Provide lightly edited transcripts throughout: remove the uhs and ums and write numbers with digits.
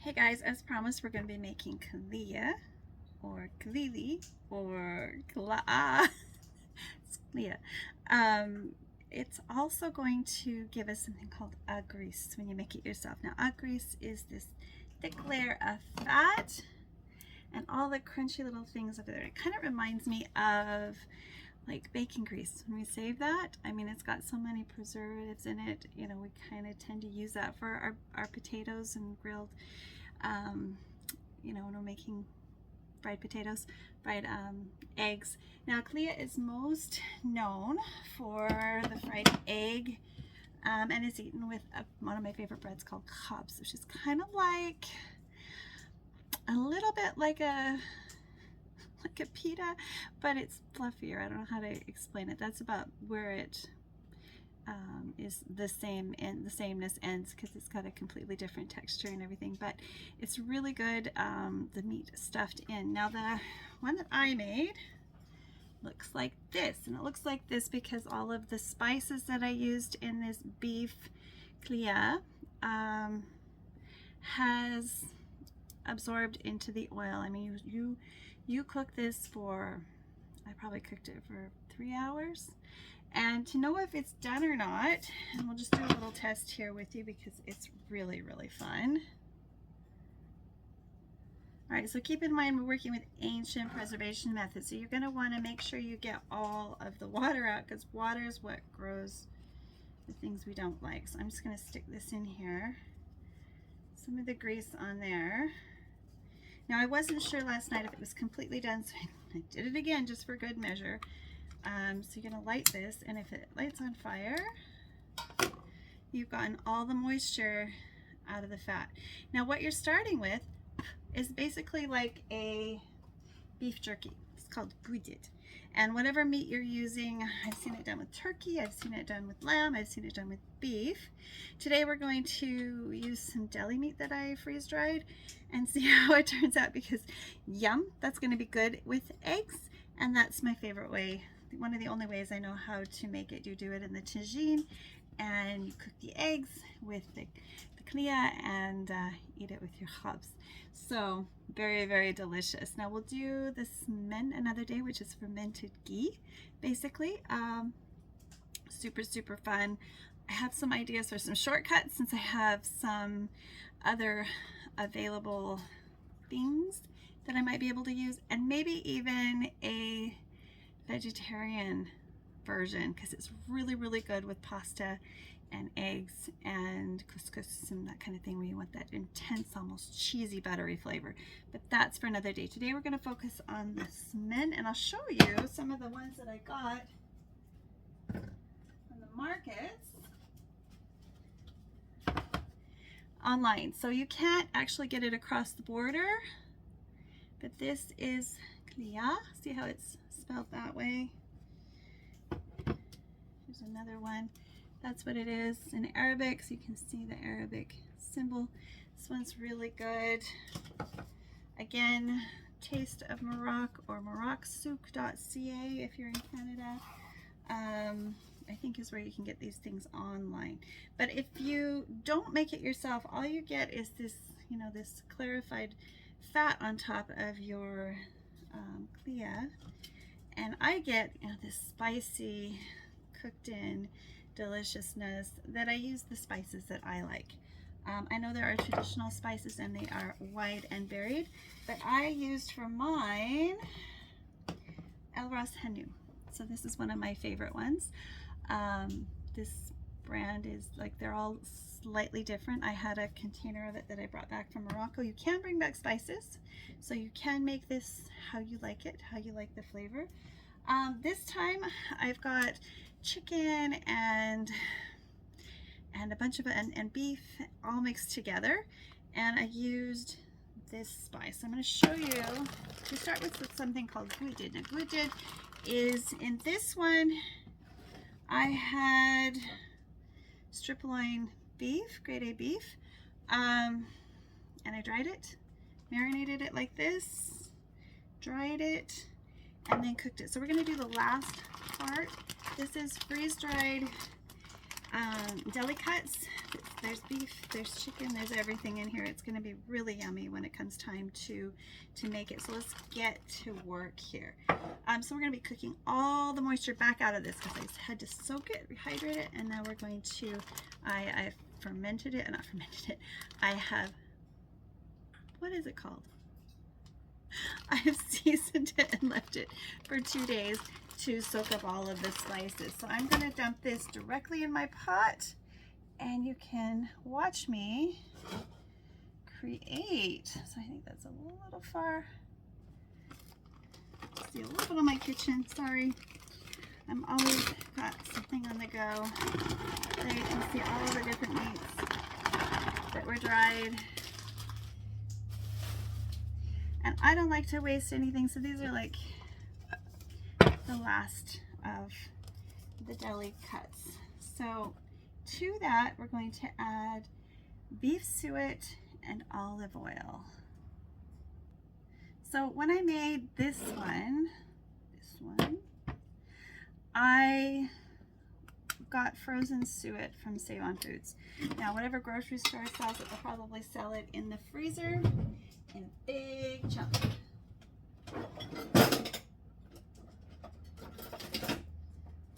Hey guys, as promised, we're going to be making Khleaa or Khlili or Khleaa. It's Khleaa. It's also going to give us something called Agriss when you make it yourself. Now, Agriss is this thick layer of fat and all the crunchy little things over there. It kind of reminds me of like bacon grease. When we save that, I mean, it's got so many preservatives in it. You know, we kind of tend to use that for our potatoes and grilled, you know, when we're making fried potatoes, fried eggs. Now, Khleaa is most known for the fried egg, and is eaten with one of my favorite breads called khubz, which is kind of like a little bit like a pita, but it's fluffier. I don't know how to explain it. That's about where it is the same, and the sameness ends because it's got a completely different texture and everything, but it's really good. The meat stuffed in. Now the one that I made looks like this, and it looks like this because all of the spices that I used in this beef Khleaa has absorbed into the oil. I mean, you cook this for, I probably cooked it for 3 hours. And to know if it's done or not, and we'll just do a little test here with you because it's really, really fun. All right, so keep in mind we're working with ancient preservation methods. So you're gonna wanna make sure you get all of the water out because water is what grows the things we don't like. So I'm just gonna stick this in here. Some of the grease on there. Now I wasn't sure last night if it was completely done, so I did it again just for good measure. So you're gonna light this, and if it lights on fire, you've gotten all the moisture out of the fat. Now what you're starting with is basically like a beef jerky. It's called goudet. And whatever meat you're using, I've seen it done with turkey, I've seen it done with lamb, I've seen it done with beef. Today we're going to use some deli meat that I freeze dried and see how it turns out because yum, that's gonna be good with eggs, and that's my favorite way. One of the only ways I know how to make it. You do it in the tagine and you cook the eggs with the Khleaa and eat it with your khubz. So very, very delicious. Now we'll do the smen another day, which is fermented ghee, basically. Super, super fun. I have some ideas for some shortcuts since I have some other available things that I might be able to use, and maybe even a vegetarian version because it's really, really good with pasta and eggs and couscous and that kind of thing where you want that intense, almost cheesy, buttery flavor. But that's for another day. Today we're going to focus on the smen, and I'll show you some of the ones that I got from the markets online. So you can't actually get it across the border, but this is Khleaa. See how it's spelled that way? Here's another one. That's what it is in Arabic, so you can see the Arabic symbol. This one's really good. Again, Taste of Morocco or morocsouk.ca if you're in Canada. I think is where you can get these things online. But if you don't make it yourself, all you get is this, you know, this clarified fat on top of your Khleaa, and I get, you know, this spicy cooked in deliciousness that I use the spices that I like. I know there are traditional spices and they are wide and varied, but I used for mine El Ras Hanu. So this is one of my favorite ones. This brand is like, they're all slightly different. I had a container of it that I brought back from Morocco. You can bring back spices, so you can make this how you like it, how you like the flavor. This time I've got chicken and a bunch of it and beef all mixed together, and I used this spice. I'm going to show you. We start with something called goudet. Now goudet is, in this one I had Striploin beef, grade A beef, and I dried it, marinated it like this, dried it, and then cooked it. So we're going to do the last part. This is freeze-dried deli cuts. There's beef, there's chicken, there's everything in here. It's going to be really yummy when it comes time to make it. So let's get to work here. So we're going to be cooking all the moisture back out of this because I had to soak it, rehydrate it, and now we're going to, I fermented it, not fermented it, I have, what is it called? I have seasoned it and left it for 2 days to soak up all of the spices. So I'm going to dump this directly in my pot, and you can watch me create. So I think that's a little far. See a little bit of my kitchen, sorry. I'm always got something on the go. There you can see all of the different meats that were dried. And I don't like to waste anything, so these are like the last of the deli cuts. So to that, we're going to add beef suet and olive oil. So when I made this one, I got frozen suet from Save On Foods. Now, whatever grocery store sells it, they'll probably sell it in the freezer in a big chunk.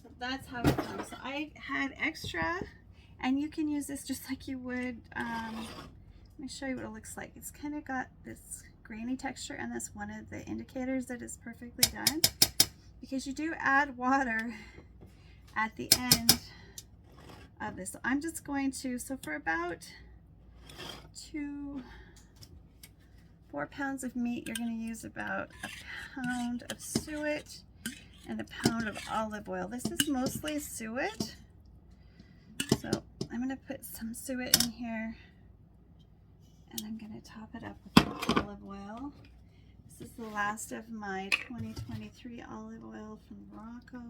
So that's how it comes. So I had extra, and you can use this just like you would. Let me show you what it looks like. It's kind of got this grainy texture, and that's one of the indicators that it's perfectly done, because you do add water at the end of this. So I'm just going to, so for about 4 pounds of meat, you're going to use about a pound of suet and a pound of olive oil. This is mostly suet, so I'm going to put some suet in here, and I'm going to top it up with olive oil. This is the last of my 2023 olive oil from Morocco.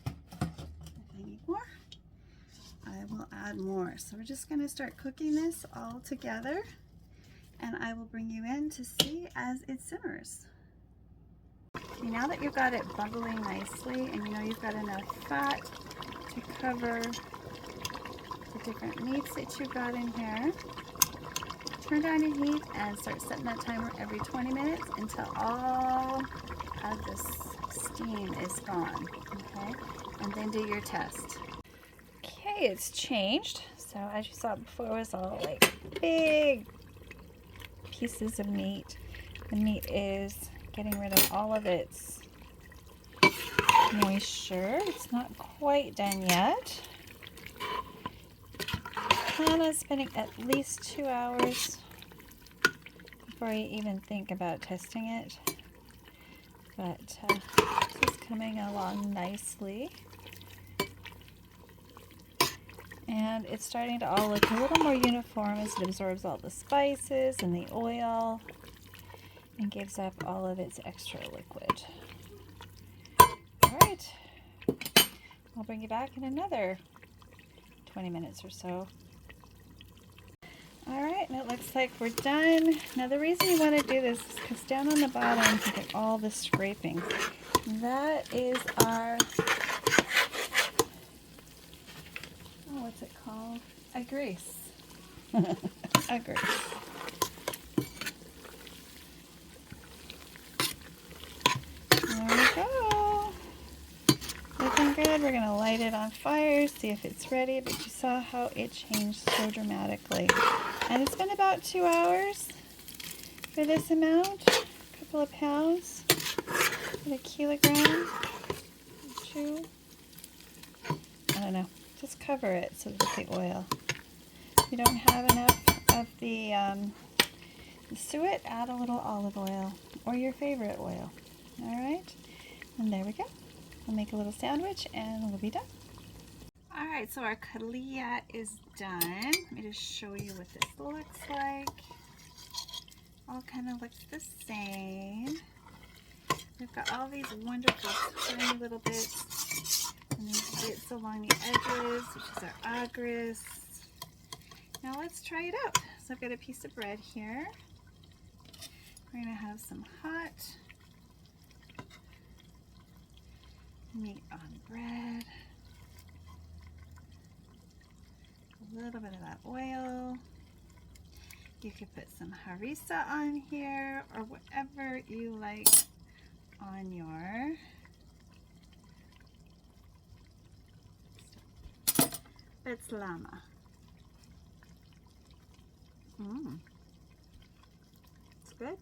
If I need more, I will add more. So we're just going to start cooking this all together, and I will bring you in to see as it simmers. Okay, now that you've got it bubbling nicely, and you know you've got enough fat to cover the different meats that you've got in here, turn down your heat and start setting that timer every 20 minutes until all of this steam is gone, okay? And then do your test. Okay, it's changed. So as you saw before, it was all like big pieces of meat. The meat is getting rid of all of its moisture. It's not quite done yet. Plan on spending at least 2 hours before you even think about testing it. But this is coming along nicely. And it's starting to all look a little more uniform as it absorbs all the spices and the oil and gives up all of its extra liquid. All right, I'll bring you back in another 20 minutes or so. All right, and it looks like we're done. Now the reason you want to do this is because down on the bottom you get all the scraping. That is our, oh, what's it called? Agriss. Agriss. There we go. Looking good. We're going to light it on fire, see if it's ready, but you saw how it changed so dramatically. And it's been about 2 hours for this amount, a couple of pounds, a kilogram, 2. I don't know. Just cover it so that the oil. If you don't have enough of the suet, add a little olive oil or your favorite oil. All right, and there we go. We'll make a little sandwich and we'll be done. All right, so our Khleaa is done. Let me just show you what this looks like. All kind of looks the same. We've got all these wonderful tiny little bits and these bits along the edges, which is our Agriss. Now let's try it out. So I've got a piece of bread here. We're gonna have some hot meat on bread. A little bit of that oil. You could put some harissa on here or whatever you like on your llama. It's good.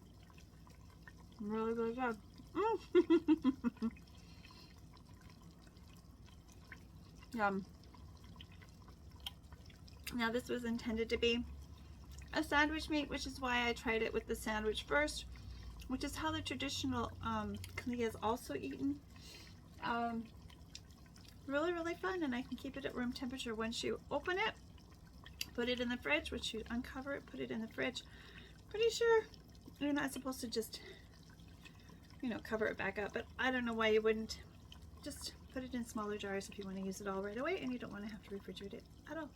Really, really good. Yum. Now this was intended to be a sandwich meat, which is why I tried it with the sandwich first, which is how the traditional Khleaa is also eaten. Really, really fun, and I can keep it at room temperature. Once you open it, put it in the fridge. Once you uncover it, put it in the fridge. Pretty sure you're not supposed to just, you know, cover it back up, but I don't know why you wouldn't. Just put it in smaller jars if you want to use it all right away and you don't want to have to refrigerate it at all.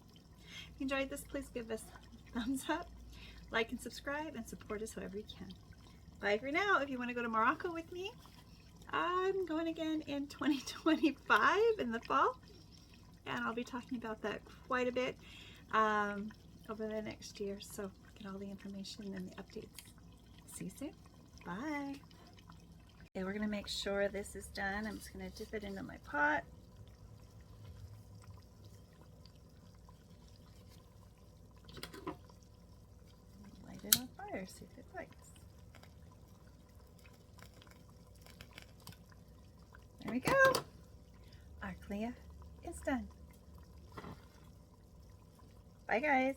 If you enjoyed this, please give us a thumbs up, like and subscribe, and support us however you can. Bye for now. If you want to go to Morocco with me, I'm going again in 2025 in the fall, and I'll be talking about that quite a bit over the next year, so get all the information and the updates. See you soon. Bye. Okay, we're going to make sure this is done. I'm just going to dip it into my pot. Light it on fire, see if it bites. There we go. Our Khleaa is done. Bye guys.